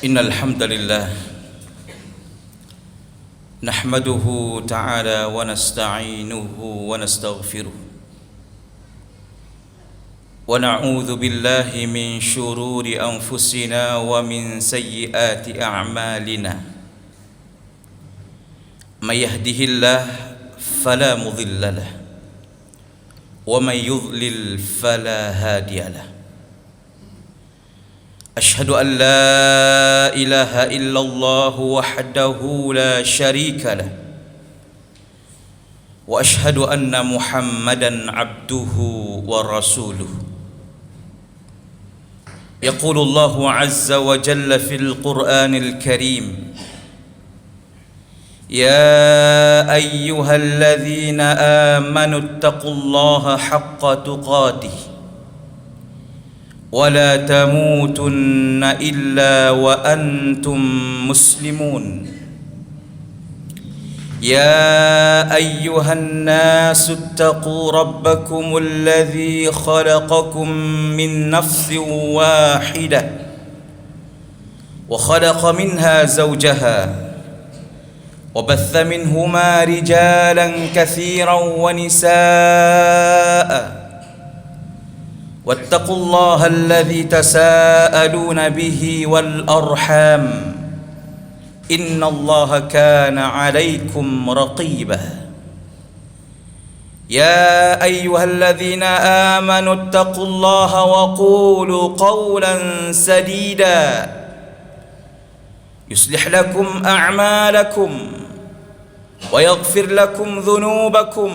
Innal hamdalillah nahmaduhu ta'ala wa nasta'inuhu wa nastaghfiruh wa na'udzu billahi min shururi anfusina wa min sayyiati a'malina may yahdihillah fala mudilla lahu wa may yudlil fala hadiya lahu. أشهد أن لا إله إلا الله وحده لا شريك له وأشهد أن محمدًا عبده ورسوله. يقول الله عز وجل في القرآن الكريم: يا أيها الذين آمنوا اتقوا الله حق تقاته ولا تموتن إلا وأنتم مسلمون. يا أيها الناس اتقوا ربكم الذي خلقكم من نفس واحدة وخلق منها زوجها وبث منهما رجالا كثيرا ونساء واتقوا الله الذي تساءلون به والأرحام إن الله كان عليكم رقيبا يا أيها الذين آمنوا اتقوا الله وقولوا قولا سديدا يصلح لكم أعمالكم ويغفر لكم ذنوبكم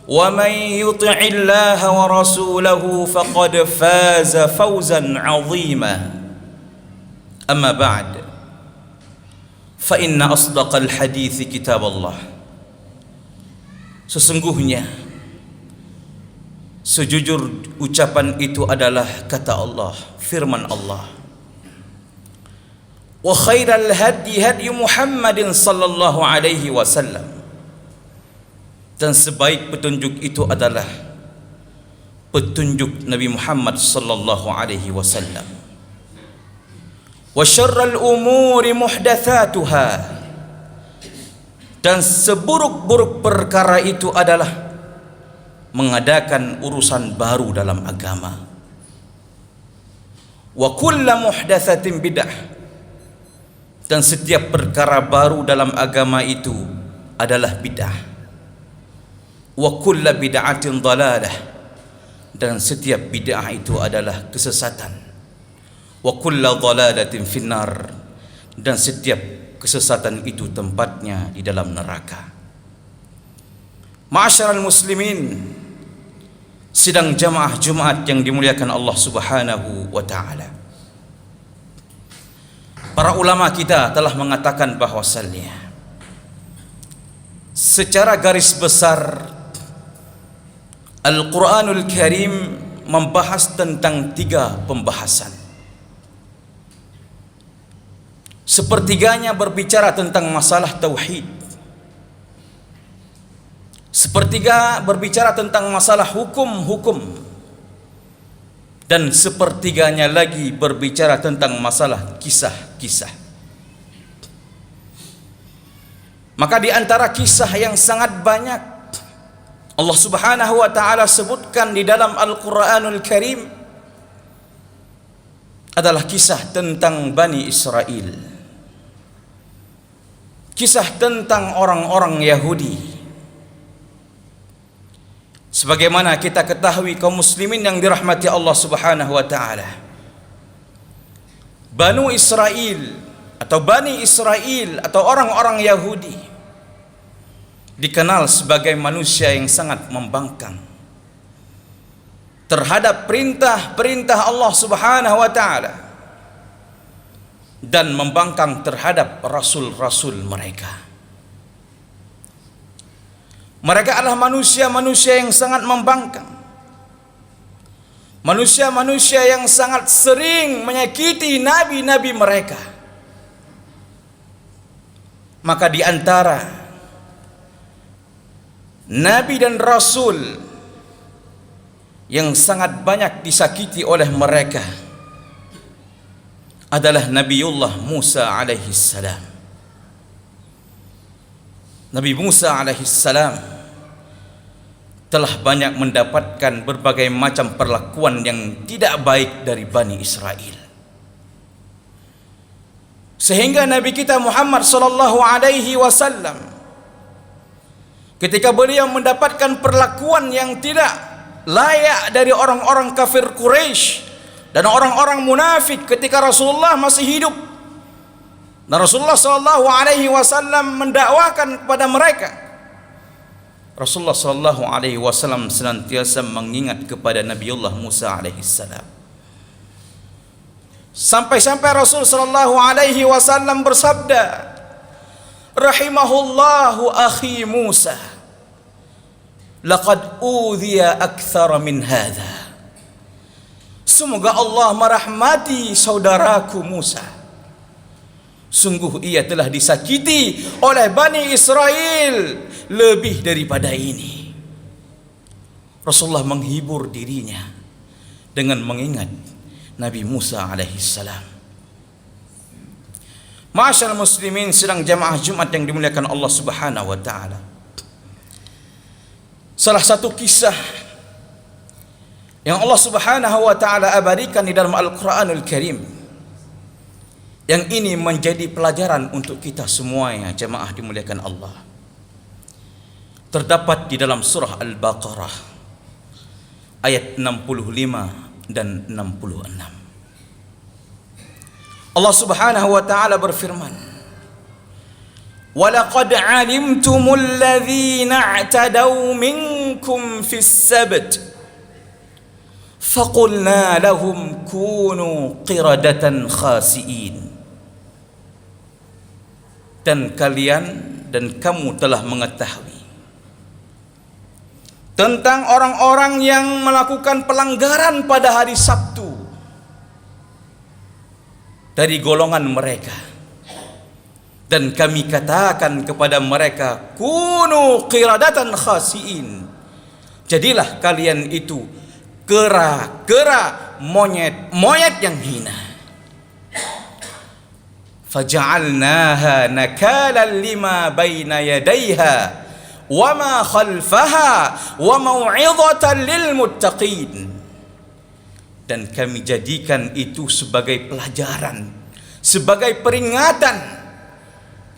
ومن يطع الله ورسوله فقد فاز فوزا عظيما أما بعد فإن أصدق الحديث كتاب الله. Sesungguhnya sejujur ucapan itu adalah kata Allah, firman Allah. Wa khairal hadi hadi Muhammadin sallallahu alaihi wasallam. Dan sebaik petunjuk itu adalah petunjuk Nabi Muhammad sallallahu alaihi wasallam. Wa syarrul umuri muhdatsatuha. Dan seburuk-buruk perkara itu adalah mengadakan urusan baru dalam agama. Wa kullu muhdatsatin bid'ah. Dan setiap perkara baru dalam agama itu adalah bid'ah. Wa kullu bid'atin dhalalah. Dan setiap bid'ah itu adalah kesesatan. Wa kullu dhalalatin finnar. Dan setiap kesesatan itu tempatnya di dalam neraka. Ma'asyiral muslimin, sidang jamaah Jumat yang dimuliakan Allah Subhanahu wa taala. Para ulama kita telah mengatakan bahwasannya secara garis besar Al-Quranul Karim membahas tentang 3 pembahasan. Sepertiganya berbicara tentang masalah tauhid. Sepertiga berbicara tentang masalah hukum-hukum. Dan sepertiganya lagi berbicara tentang masalah kisah-kisah. Maka di antara kisah yang sangat banyak Allah Subhanahu wa taala sebutkan di dalam Al-Qur'anul Karim adalah kisah tentang Bani Israel. Kisah tentang orang-orang Yahudi. Sebagaimana kita ketahui kaum muslimin yang dirahmati Allah Subhanahu wa taala, Bani Israel atau orang-orang Yahudi dikenal sebagai manusia yang sangat membangkang terhadap perintah-perintah Allah Subhanahu wa taala dan membangkang terhadap rasul-rasul mereka. Mereka adalah manusia-manusia yang sangat membangkang. Manusia-manusia yang sangat sering menyakiti nabi-nabi mereka. Maka di antara nabi dan rasul yang sangat banyak disakiti oleh mereka adalah Nabiullah Musa alaihi salam. Nabi Musa alaihi salam telah banyak mendapatkan berbagai macam perlakuan yang tidak baik dari Bani Israel. Sehingga Nabi kita Muhammad sallallahu alaihi wasallam ketika beliau mendapatkan perlakuan yang tidak layak dari orang-orang kafir Quraisy dan orang-orang munafik ketika Rasulullah masih hidup, dan Rasulullah sallallahu alaihi wasallam mendakwakan kepada mereka, Rasulullah sallallahu alaihi wasallam senantiasa mengingat kepada Nabiullah Musa alaihi salam. Sampai-sampai Rasul sallallahu alaihi wasallam bersabda, rahimahullahu akhi Musa, laqad udhiya akthara min hadha. Semoga Allah merahmati saudaraku Musa. Sungguh ia telah disakiti oleh Bani Israel lebih daripada ini. Rasulullah menghibur dirinya dengan mengingat Nabi Musa alaihi salam. Ma'asyiral muslimin, sedang jamaah Jumat yang dimuliakan Allah Subhanahu wa taala. Salah satu kisah yang Allah Subhanahu wa taala abadikan di dalam Al-Qur'anul Karim. Yang ini menjadi pelajaran untuk kita semuanya, jemaah dimuliakan Allah. Terdapat di dalam surah Al-Baqarah ayat 65 dan 66. Allah Subhanahu wa taala berfirman, "Walaqad 'alimtumul ladzina i'tadaw minkum fis sabt faqulna lahum kunu qiradatan khasiin." Dan kalian dan kamu telah mengetahui tentang orang-orang yang melakukan pelanggaran pada hari Sabtu dari golongan mereka, dan kami katakan kepada mereka, kunu qiradatan khasiin, jadilah kalian itu kera-kera, monyet yang hina. Faja'alnaha nakalan lima baina yadayha wa ma khalfaha wa mau'izatan lil muttaqin. Dan kami jadikan itu sebagai pelajaran, sebagai peringatan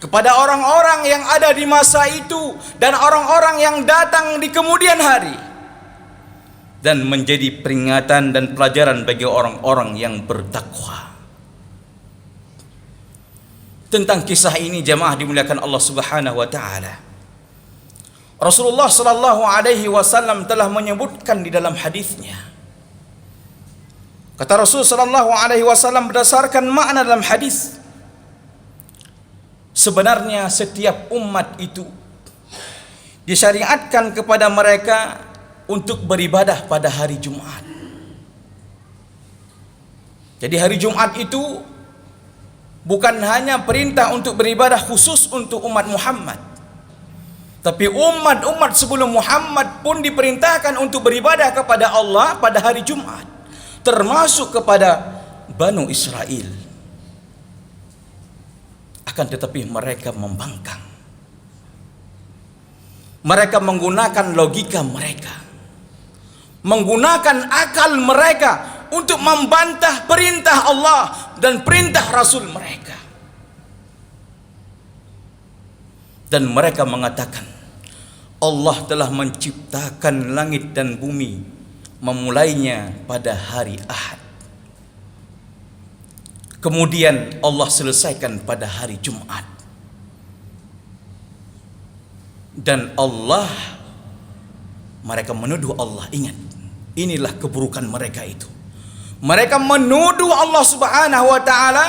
kepada orang-orang yang ada di masa itu dan orang-orang yang datang di kemudian hari, dan menjadi peringatan dan pelajaran bagi orang-orang yang bertakwa. Tentang kisah ini, jemaah dimuliakan Allah Subhanahu wa taala, Rasulullah sallallahu alaihi wasallam telah menyebutkan di dalam hadisnya. Kata Rasul sallallahu alaihi wasallam berdasarkan makna dalam hadis, sebenarnya setiap umat itu disyariatkan kepada mereka untuk beribadah pada hari Jumat. Jadi hari Jumat itu bukan hanya perintah untuk beribadah khusus untuk umat Muhammad, tapi umat-umat sebelum Muhammad pun diperintahkan untuk beribadah kepada Allah pada hari Jumat, termasuk kepada Banu Israel. Akan tetapi mereka membangkang. Mereka menggunakan logika mereka, menggunakan akal mereka untuk membantah perintah Allah dan perintah Rasul mereka. Dan mereka mengatakan, Allah telah menciptakan langit dan bumi memulainya pada hari Ahad, kemudian Allah selesaikan pada hari Jumat. Dan Allah, mereka menuduh Allah, ingat, inilah keburukan mereka itu. Mereka menuduh Allah Subhanahu wa taala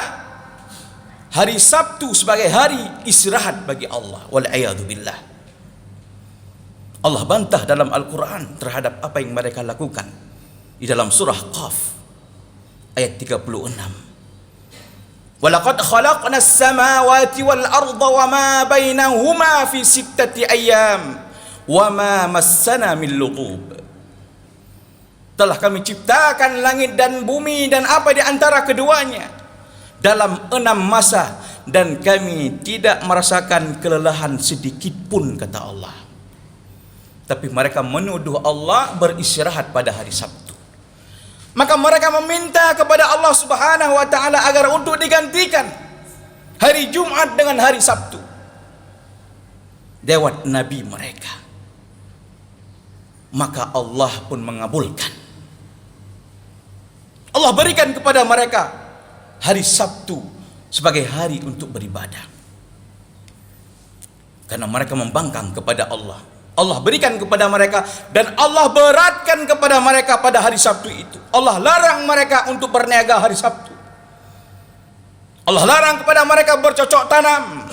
hari Sabtu sebagai hari istirahat bagi Allah. Wal'iyadu billah. Allah bantah dalam Al-Quran terhadap apa yang mereka lakukan di dalam surah Qaf ayat 36. Walaqad khalaqnas samawati wal arda wa ma bainahuma fi sittati ayyam wa ma massana min lughub. Telah kami ciptakan langit dan bumi dan apa di antara keduanya dalam 6 masa, dan kami tidak merasakan kelelahan sedikit pun, kata Allah. Tapi mereka menuduh Allah beristirahat pada hari Sabtu. Maka mereka meminta kepada Allah Subhanahu wa taala agar untuk digantikan hari Jumat dengan hari Sabtu lewat nabi mereka. Maka Allah pun mengabulkan. Allah berikan kepada mereka hari Sabtu sebagai hari untuk beribadah. Karena mereka membangkang kepada Allah, Allah berikan kepada mereka, dan Allah beratkan kepada mereka pada hari Sabtu itu. Allah larang mereka untuk berniaga hari Sabtu. Allah larang kepada mereka bercocok tanam.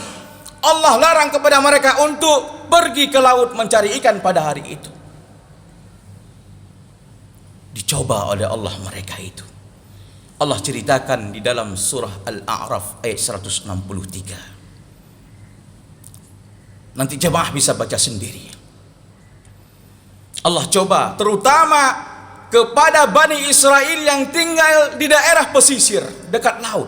Allah larang kepada mereka untuk pergi ke laut mencari ikan pada hari itu. Dicoba oleh Allah mereka itu. Allah ceritakan di dalam surah Al-A'raf ayat 163. Nanti jemaah bisa baca sendiri. Allah coba terutama kepada Bani Israel yang tinggal di daerah pesisir dekat laut.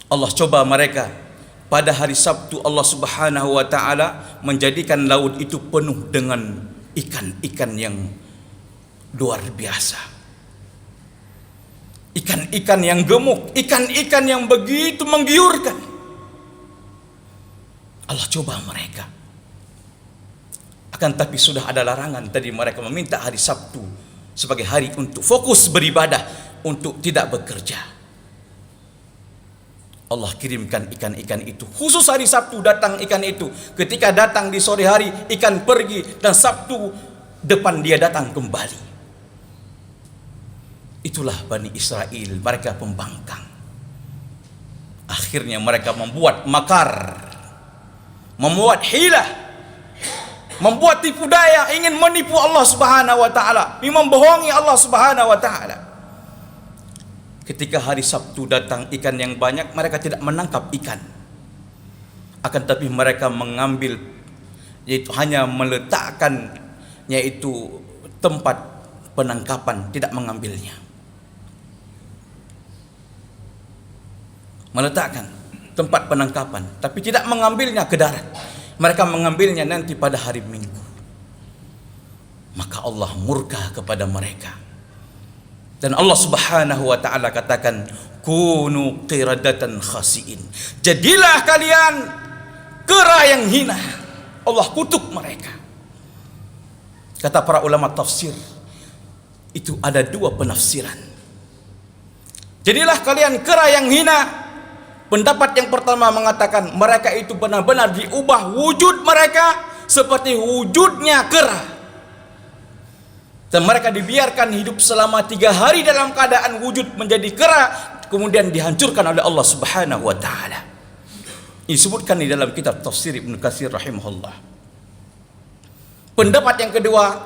Allah coba mereka pada hari Sabtu. Allah Subhanahu wa taala menjadikan laut itu penuh dengan ikan-ikan yang luar biasa, ikan-ikan yang gemuk, ikan-ikan yang begitu menggiurkan. Allah coba mereka. Akan tapi sudah ada larangan tadi, mereka meminta hari Sabtu sebagai hari untuk fokus beribadah, untuk tidak bekerja. Allah kirimkan ikan-ikan itu. Khusus hari Sabtu datang ikan itu. Ketika datang di sore hari, ikan pergi, dan Sabtu depan dia datang kembali. Itulah Bani Israel, mereka pembangkang. Akhirnya mereka membuat makar, membuat hilah, membuat tipu daya, ingin menipu Allah Subhanahu wa taala, membohongi Allah Subhanahu wa taala. Ketika hari Sabtu datang ikan yang banyak, mereka tidak menangkap ikan. Akan tapi mereka mengambil, yaitu hanya meletakkan, yaitu tempat penangkapan, tidak mengambilnya. Meletakkan tempat penangkapan, tapi tidak mengambilnya ke darat. Mereka mengambilnya nanti pada hari Minggu. Maka Allah murka kepada mereka. Dan Allah Subhanahu wa taala katakan, kunu qiradatan khasiin. Jadilah kalian kera yang hina. Allah kutuk mereka. Kata para ulama tafsir, itu ada dua penafsiran. Jadilah kalian kera yang hina. Pendapat yang pertama mengatakan mereka itu benar-benar diubah wujud mereka seperti wujudnya kera. Dan mereka dibiarkan hidup selama 3 hari dalam keadaan wujud menjadi kera, kemudian dihancurkan oleh Allah Subhanahu wa taala. Disebutkan di dalam kitab tafsir Ibnu Katsir rahimahullah. Pendapat yang kedua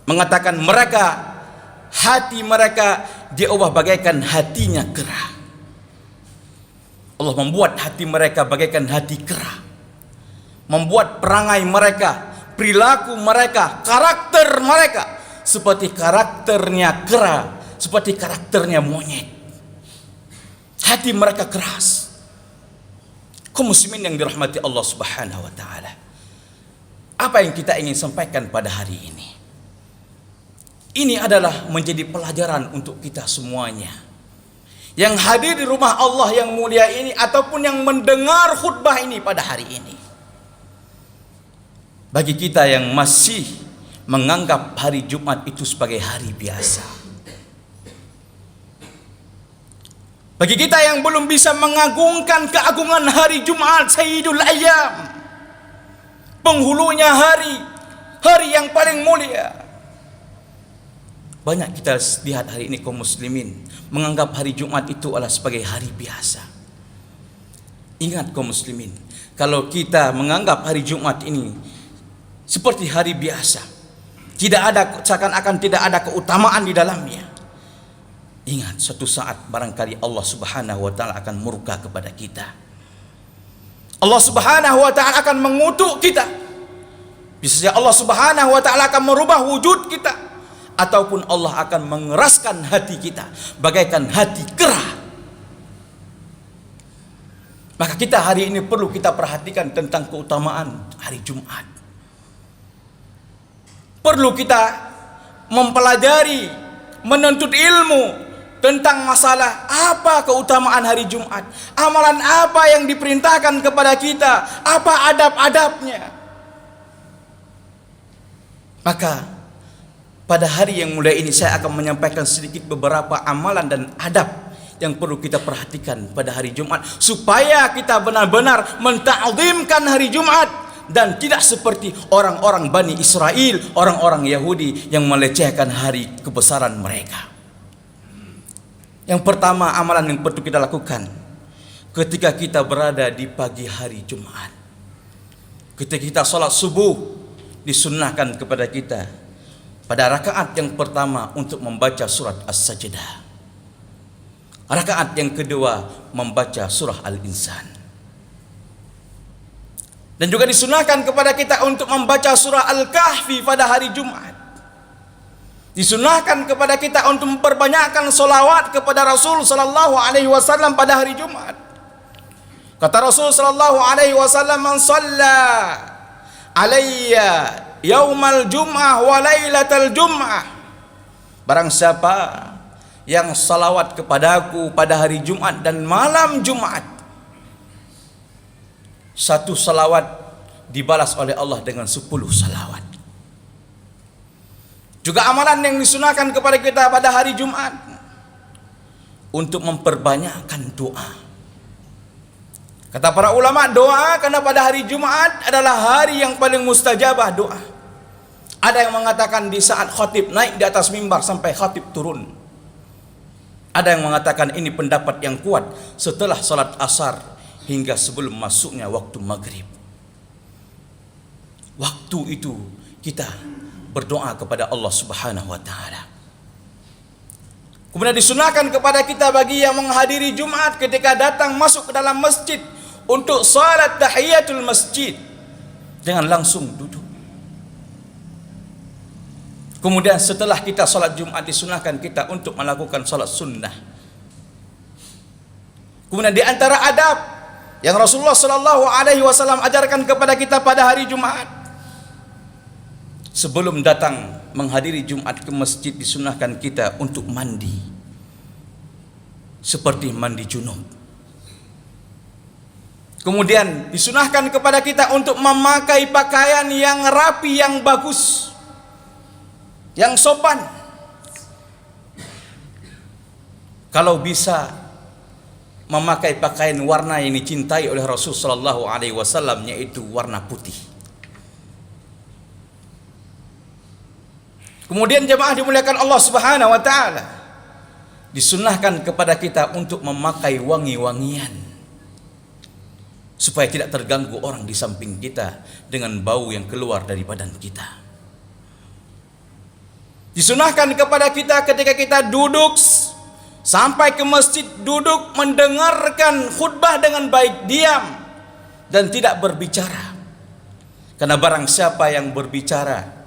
mengatakan hati mereka diubah bagaikan hatinya kera. Allah membuat hati mereka bagaikan hati kera. Membuat perangai mereka, perilaku mereka, karakter mereka seperti karakternya kera, seperti karakternya monyet. Hati mereka keras. Kaum muslimin yang dirahmati Allah Subhanahu wa taala. Apa yang kita ingin sampaikan pada hari ini? Ini adalah menjadi pelajaran untuk kita semuanya. Yang hadir di rumah Allah yang mulia ini ataupun yang mendengar khutbah ini pada hari ini. Bagi kita yang masih menganggap hari Jumat itu sebagai hari biasa, bagi kita yang belum bisa mengagungkan keagungan hari Jumat, Sayyidul Ayyam, penghulunya hari yang paling mulia. Banyak kita lihat hari ini kaum muslimin menganggap hari Jumat itu adalah sebagai hari biasa. Ingat kaum muslimin, kalau kita menganggap hari Jumat ini seperti hari biasa, seakan-akan tidak ada keutamaan di dalamnya, ingat suatu saat barangkali Allah Subhanahu wa taala akan murka kepada kita. Allah Subhanahu wa taala akan mengutuk kita. Bisa saja Allah Subhanahu wa taala akan merubah wujud kita, ataupun Allah akan mengeraskan hati kita bagaikan hati kera. Maka kita hari ini perlu kita perhatikan tentang keutamaan hari Jumat. Perlu kita mempelajari, menuntut ilmu tentang masalah apa keutamaan hari Jumat, amalan apa yang diperintahkan kepada kita, apa adab-adabnya. Maka pada hari yang mulia ini saya akan menyampaikan sedikit beberapa amalan dan adab yang perlu kita perhatikan pada hari Jumat, supaya kita benar-benar menta'zimkan hari Jumat dan tidak seperti orang-orang Bani Israel, orang-orang Yahudi yang melecehkan hari kebesaran mereka. Yang pertama, amalan yang perlu kita lakukan ketika kita berada di pagi hari Jumat, ketika kita sholat subuh, disunnahkan kepada kita pada rakaat yang pertama untuk membaca surat As-Sajdah. Rakaat yang kedua membaca surah Al-Insan. Dan juga disunahkan kepada kita untuk membaca surah Al-Kahfi pada hari Jumat. Disunahkan kepada kita untuk memperbanyakkan solawat kepada Rasul sallallahu alaihi wasallam pada hari Jumat. Kata Rasul sallallahu alaihi wasallam, "Man shalla alayya yaumal jum'ah wa lailatal jum'ah. Barang siapa yang salawat kepadaku pada hari Jumat dan malam Jumat, satu salawat dibalas oleh Allah dengan 10 salawat. Juga amalan yang disunahkan kepada kita pada hari Jumat untuk memperbanyakkan doa. Kata para ulama, doa karena pada hari Jumat adalah hari yang paling mustajabah doa. Ada yang mengatakan di saat khatib naik di atas mimbar sampai khatib turun. Ada yang mengatakan ini pendapat yang kuat setelah salat asar hingga sebelum masuknya waktu maghrib. Waktu itu kita berdoa kepada Allah Subhanahu wa taala. Kemudian disunahkan kepada kita bagi yang menghadiri Jumat ketika datang masuk ke dalam masjid untuk salat tahiyatul masjid, jangan langsung duduk. Kemudian setelah kita salat Jumat disunahkan kita untuk melakukan salat sunnah. Kemudian di antara adab yang Rasulullah sallallahu alaihi wasallam ajarkan kepada kita pada hari Jumat, sebelum datang menghadiri Jumat ke masjid disunahkan kita untuk mandi seperti mandi junub. Kemudian disunahkan kepada kita untuk memakai pakaian yang rapi, yang bagus, yang sopan. Kalau bisa memakai pakaian warna yang dicintai oleh Rasul sallallahu alaihi wasallam, yaitu warna putih. Kemudian jemaah dimuliakan Allah Subhanahu wa taala, disunnahkan kepada kita untuk memakai wangi-wangian supaya tidak terganggu orang di samping kita dengan bau yang keluar dari badan kita. Disunahkan kepada kita ketika kita duduk sampai ke masjid, duduk mendengarkan khutbah dengan baik, diam dan tidak berbicara. Karena barang siapa yang berbicara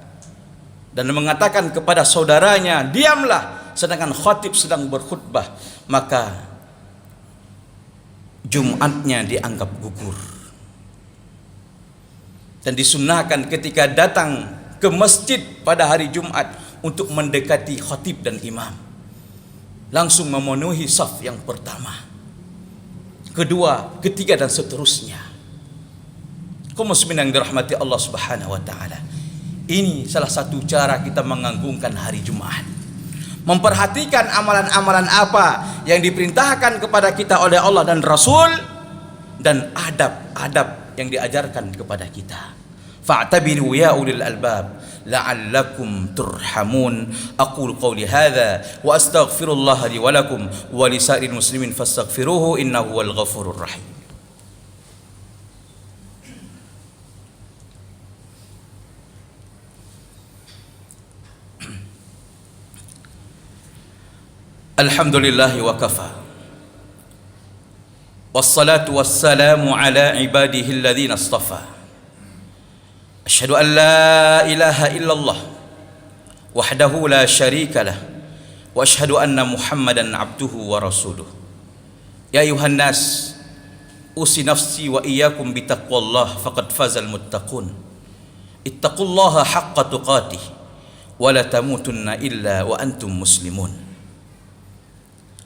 dan mengatakan kepada saudaranya diamlah sedangkan khatib sedang berkhutbah, maka Jumatnya dianggap gugur. Dan disunnahkan ketika datang ke masjid pada hari Jumat untuk mendekati khatib dan imam, langsung memenuhi saf yang pertama, kedua, ketiga dan seterusnya. Kaum muslimin yang dirahmati Allah Subhanahu wa taala, ini salah satu cara kita mengagungkan hari Jumat, memperhatikan amalan-amalan apa yang diperintahkan kepada kita oleh Allah dan Rasul, dan adab-adab yang diajarkan kepada kita. Fa'tabiru ya ulil albab la'allakum turhamun. Aqulu qawli hadza wa astaghfirullah li wa lakum wa lisa'iril muslimin fastaghfiruhu innahu wal ghafurur rahim. Alhamdulillah wa kafa, wassalatu wassalamu ala ibadihi alladhina istafa. Asyhadu an la ilaha illallah wahdahu la syarika lah, wa asyhadu anna Muhammadan abduhu wa rasuluh. Ya ayuhan nas, usi nafsi wa iyyakum bitaqwallah faqad fazal muttaqun. Ittaqullaha haqqa tuqatih wa la tamutunna illa wa antum muslimun.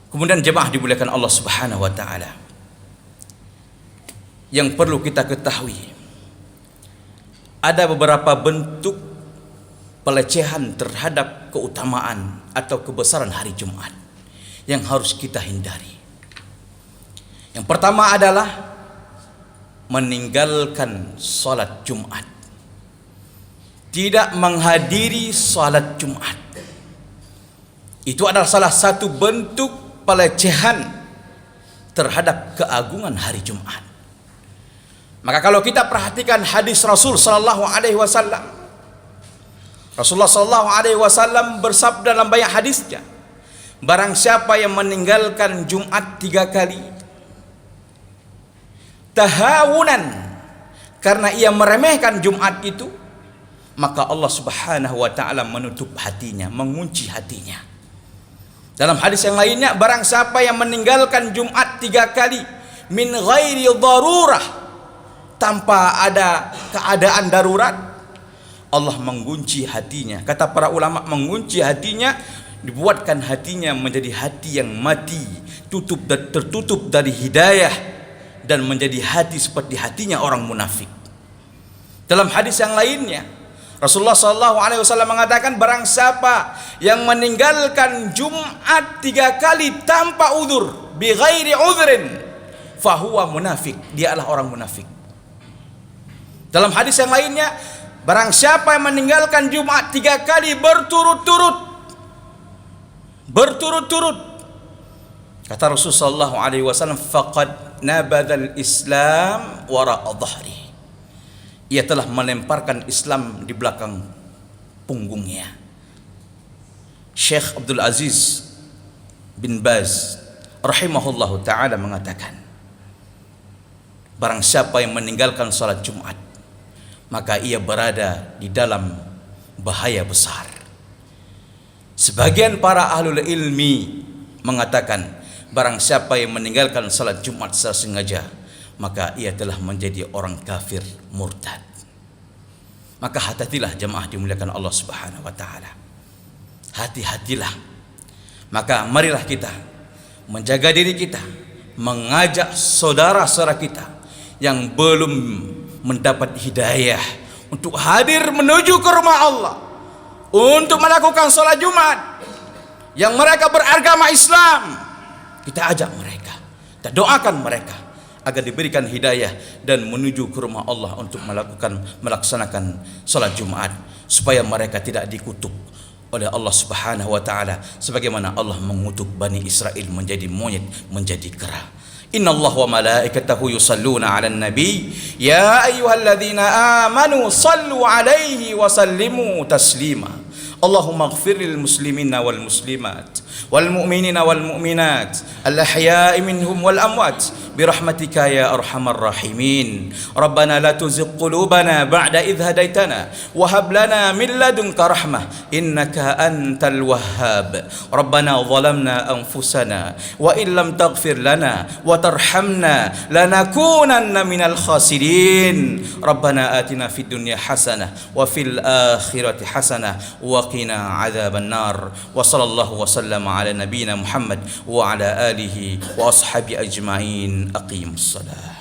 Kemudian jemaah dimuliakan Allah Subhanahu wa taala, yang perlu kita ketahui, ada beberapa bentuk pelecehan terhadap keutamaan atau kebesaran hari Jumat yang harus kita hindari. Yang pertama adalah meninggalkan salat Jumat, tidak menghadiri salat Jumat. Itu adalah salah satu bentuk pelecehan terhadap keagungan hari Jumat. Maka kalau kita perhatikan hadis Rasul sallallahu alaihi wasallam, Rasulullah sallallahu alaihi wasallam bersabda dalam banyak hadisnya, barang siapa yang meninggalkan Jumat 3 kali tahawunan, karena ia meremehkan Jumat itu, maka Allah Subhanahu wa taala menutup hatinya, mengunci hatinya. Dalam hadis yang lainnya, barang siapa yang meninggalkan Jumat 3 kali min ghairi darurah, tanpa ada keadaan darurat, Allah mengunci hatinya. Kata para ulama, mengunci hatinya, dibuatkan hatinya menjadi hati yang mati, tutup dan tertutup dari hidayah, dan menjadi hati seperti hatinya orang munafik. Dalam hadis yang lainnya, Rasulullah SAW mengatakan, barang siapa yang meninggalkan Jumat 3 kali tanpa udzur, bi ghairi udzrin, fahuwa munafik, dia adalah orang munafik. Dalam hadis yang lainnya, barang siapa yang meninggalkan Jumat 3 kali berturut-turut, kata Rasulullah SAW, faqad nabadzal Islam wara'a dhahri, ia telah melemparkan Islam di belakang punggungnya. Syekh Abdul Aziz bin Baz rahimahullahu ta'ala mengatakan, barang siapa yang meninggalkan salat Jumat, maka ia berada di dalam bahaya besar. Sebagian para ahlul ilmi mengatakan, barang siapa yang meninggalkan salat Jumat secara sengaja, maka ia telah menjadi orang kafir murtad. Maka hati-hatilah jemaah dimuliakan Allah Subhanahu wa taala. Hati-hatilah. Maka marilah kita menjaga diri kita, mengajak saudara-saudara kita yang belum mendapat hidayah untuk hadir menuju ke rumah Allah, untuk melakukan salat Jumat, yang mereka beragama Islam. Kita ajak mereka, kita doakan mereka agar diberikan hidayah dan menuju ke rumah Allah untuk melaksanakan salat Jumat, supaya mereka tidak dikutuk oleh Allah Subhanahu wa taala sebagaimana Allah mengutuk Bani Israel menjadi monyet, menjadi kera. Inna Allah wa malaikatahu yusalluna 'alan nabi ya ayyuhalladzina amanu sallu 'alaihi wa sallimu taslima. Allahumma ighfir lil muslimina wal muslimat wal mu'minina wal mu'minat al ahya'i minhum wal amwat birahmatika ya arhamar rahimin. Rabbana la tuzigh qulubana ba'da idh hadaitana wa hab lana min ladunka rahmah innaka antal wahhab. Rabbana zalamna anfusana wa in lam taghfir lana wa tarhamna lanakunanna minal khasirin. Rabbana atina fid dunya hasanah wa fil akhirati hasanah wa qina adzaban nar. Wa sallallahu wa sallama ala nabiyyina Muhammad wa ala alihi wa ashabi ajma'in. Aqimus salah.